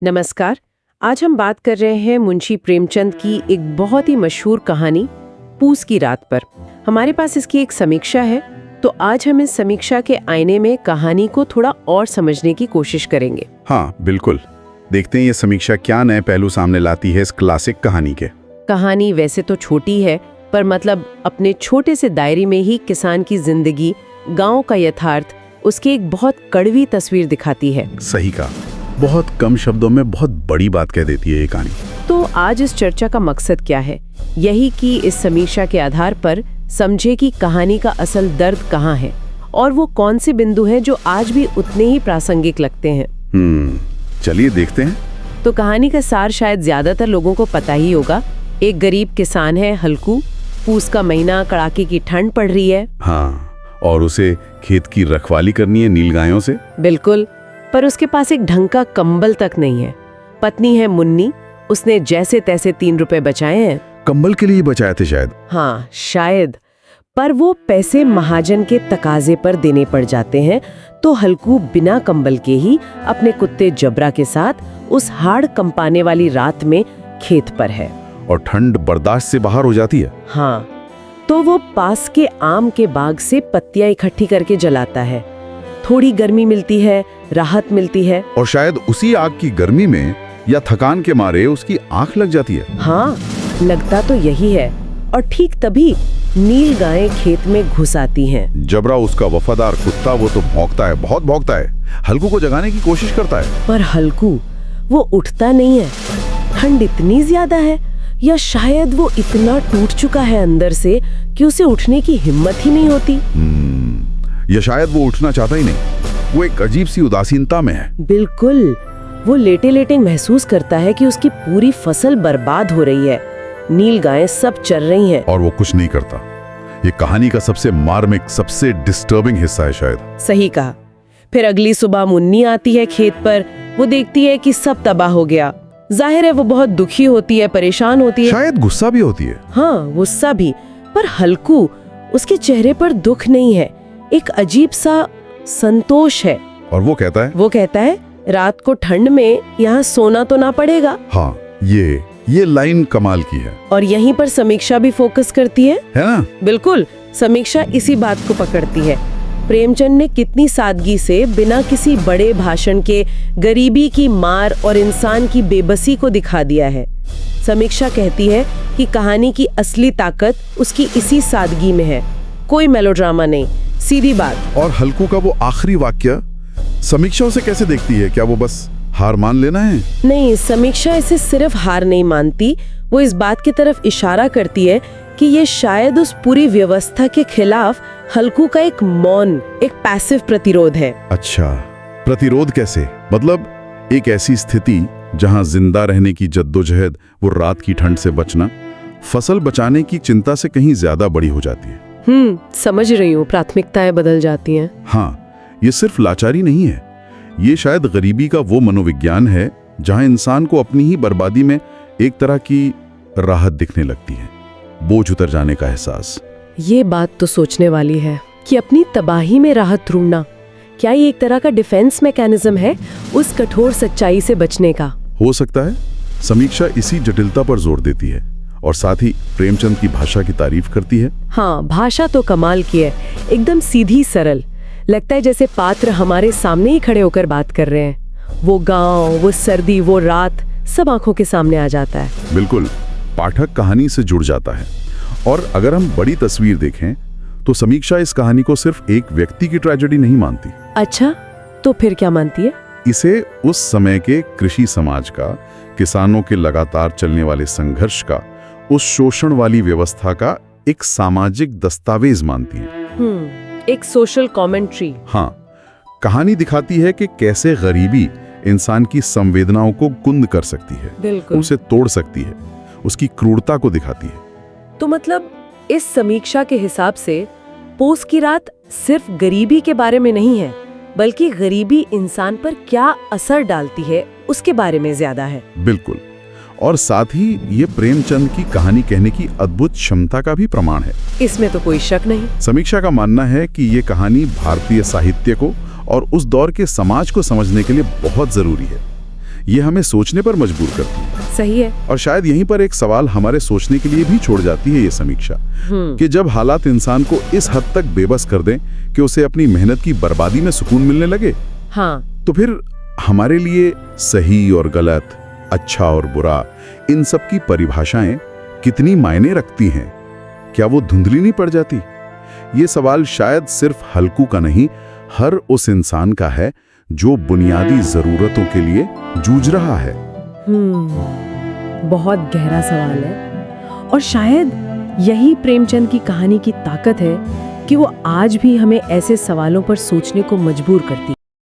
नमस्कार। आज हम बात कर रहे हैं मुंशी प्रेमचंद की एक बहुत ही मशहूर कहानी पूस की रात पर। हमारे पास इसकी एक समीक्षा है, तो आज हम इस समीक्षा के आईने में कहानी को थोड़ा और समझने की कोशिश करेंगे। हाँ बिल्कुल, देखते हैं ये समीक्षा क्या नए पहलू सामने लाती है इस क्लासिक कहानी के। कहानी वैसे तो छोटी है, पर मतलब अपने छोटे से दायरे में ही किसान की जिंदगी, गांव का यथार्थ, उसकी एक बहुत कड़वी तस्वीर दिखाती है। सही कहा, बहुत कम शब्दों में बहुत बड़ी बात कह देती है ये कहानी। तो आज इस चर्चा का मकसद क्या है? यही कि इस समीक्षा के आधार पर समझे कि कहानी का असल दर्द कहाँ है और वो कौन से बिंदु हैं जो आज भी उतने ही प्रासंगिक लगते हैं। चलिए देखते हैं। तो कहानी का सार शायद ज्यादातर लोगों को पता ही होगा। एक गरीब किसान है हल्कू, पूस का महीना, कड़ाके की ठंड पड़ रही है। हाँ, और उसे खेत की रखवाली करनी है नीलगायों से। बिल्कुल, पर उसके पास एक ढंग का कंबल तक नहीं है। पत्नी है मुन्नी, उसने जैसे तैसे 3 रुपए बचाए हैं। कंबल के लिए बचाए थे शायद। हाँ शायद, पर वो पैसे महाजन के तकाजे पर देने पड़ जाते हैं, तो हल्कू बिना कंबल के ही अपने कुत्ते जबरा के साथ उस हाड़ कंपाने वाली रात में खेत पर है। और ठंड बर्दाश्त से बाहर हो जाती है। हाँ, तो वो पास के आम के बाग से पत्तियां इकट्ठी करके जलाता है। थोड़ी गर्मी मिलती है, राहत मिलती है। और शायद उसी आग की गर्मी में या थकान के मारे उसकी आंख लग जाती है। हाँ, लगता तो यही है। और ठीक तभी नील गायें खेत में घुस आती हैं। जबरा, उसका वफादार कुत्ता, वो तो भौंकता है, बहुत भौंकता है। हल्कू को जगाने की कोशिश करता है, पर हल्कू वो उठता नहीं है। ठंड इतनी ज्यादा है, या शायद वो इतना टूट चुका है अंदर से कि उसे उठने की हिम्मत ही नहीं होती। या शायद वो उठना चाहता ही नहीं, वो एक अजीब सी उदासीनता में है। बिल्कुल, वो लेटे लेटे महसूस करता है कि उसकी पूरी फसल बर्बाद हो रही है। नील गायें सब चर रही हैं और वो कुछ नहीं करता। ये कहानी का सबसे मार्मिक, सबसे डिस्टर्बिंग हिस्सा है शायद। सही कहा। फिर अगली सुबह मुन्नी आती है खेत पर। वो देखती है कि सब तबाह हो गया। जाहिर है वो बहुत दुखी होती है, परेशान होती है, शायद गुस्सा भी होती है। हाँ, गुस्सा भी। पर हल्कू, उसके चेहरे पर दुख नहीं है, एक अजीब सा संतोष है। और वो कहता है रात को ठंड में यहाँ सोना तो ना पड़ेगा। हाँ, ये लाइन कमाल की है। और यहीं पर समीक्षा भी फोकस करती है ना? बिल्कुल, समीक्षा इसी बात को पकड़ती है। प्रेमचंद ने कितनी सादगी से, बिना किसी बड़े भाषण के, गरीबी की मार और इंसान की बेबसी को दिखा दिया है। समीक्षा कहती है कि कहानी की असली ताकत उसकी इसी सादगी में है, कोई मेलोड्रामा नहीं, सीधी बात। और हल्कू का वो आखिरी वाक्य समीक्षा उसे कैसे देखती है? क्या वो बस हार मान लेना है? नहीं, समीक्षा इसे सिर्फ हार नहीं मानती, वो इस बात की तरफ इशारा करती है कि ये शायद उस पूरी व्यवस्था के खिलाफ हल्कू का एक मौन, एक पैसिव प्रतिरोध है। अच्छा, प्रतिरोध कैसे? मतलब एक ऐसी स्थिति जहां जिंदा रहने की जद्दोजहद, वो रात की ठंड से बचना, फसल बचाने की चिंता से कहीं ज्यादा बड़ी हो जाती है। समझ रही हूँ, प्राथमिकताएं बदल जाती हैं। हाँ, ये सिर्फ लाचारी नहीं है, ये शायद गरीबी का वो मनोविज्ञान है जहां इंसान को अपनी ही बर्बादी में एक तरह की राहत दिखने लगती है, बोझ उतर जाने का एहसास। ये बात तो सोचने वाली है कि अपनी तबाही में राहत ढूंढना, क्या ये एक तरह का डिफेंस मैकेनिज्म है उस कठोर सच्चाई से बचने का? हो सकता है। समीक्षा इसी जटिलता पर जोर देती है और साथ ही प्रेमचंद की भाषा की तारीफ करती है। हाँ, भाषा तो कमाल की है, एकदम सीधी, सरल। लगता है जैसे पात्र हमारे सामने ही खड़े होकर बात कर रहे हैं। वो गांव, वो सर्दी, वो रात, सब आंखों के सामने आ जाता है। बिल्कुल, पाठक कहानी से जुड़ जाता है। और अगर हम बड़ी तस्वीर देखें तो समीक्षा इस कहानी को सिर्फ एक व्यक्ति की ट्रेजेडी नहीं मानती। अच्छा, तो फिर क्या मानती है? इसे उस समय के कृषि समाज का, किसानों के लगातार चलने वाले संघर्ष का, उस शोषण वाली व्यवस्था का एक सामाजिक दस्तावेज मानती है। एक सोशल कमेंट्री। हाँ, कहानी दिखाती है कि कैसे गरीबी इंसान की संवेदनाओं को कुंद कर सकती है, बिल्कुल, उसे तोड़ सकती है, उसकी क्रूरता को दिखाती है। तो मतलब इस समीक्षा के हिसाब से पूस की रात सिर्फ गरीबी के बारे में नहीं है, बल्कि गरीबी इंसान पर क्या असर डालती है उसके बारे में ज्यादा है। बिल्कुल, और साथ ही ये प्रेमचंद की कहानी कहने की अद्भुत क्षमता का भी प्रमाण है। इसमें तो कोई शक नहीं। समीक्षा का मानना है कि ये कहानी भारतीय साहित्य को और उस दौर के समाज को समझने के लिए बहुत जरूरी है। ये हमें सोचने पर मजबूर करती है। सही है। और शायद यहीं पर एक सवाल हमारे सोचने के लिए भी छोड़ जाती है ये समीक्षा, कि जब हालात इंसान को इस हद तक बेबस कर दें कि उसे अपनी मेहनत की बर्बादी में सुकून मिलने लगे, हाँ, तो फिर हमारे लिए सही और गलत, अच्छा और बुरा, इन सब की परिभाषाएं कितनी मायने रखती हैं? क्या वो धुंधली नहीं पड़ जाती? ये सवाल शायद सिर्फ हल्कू का नहीं, हर उस इंसान का है जो बुनियादी जरूरतों के लिए जूझ रहा है। बहुत गहरा सवाल है, और शायद यही प्रेमचंद की कहानी की ताकत है कि वो आज भी हमें ऐसे सवालों पर सोचने को मजबूर करती है।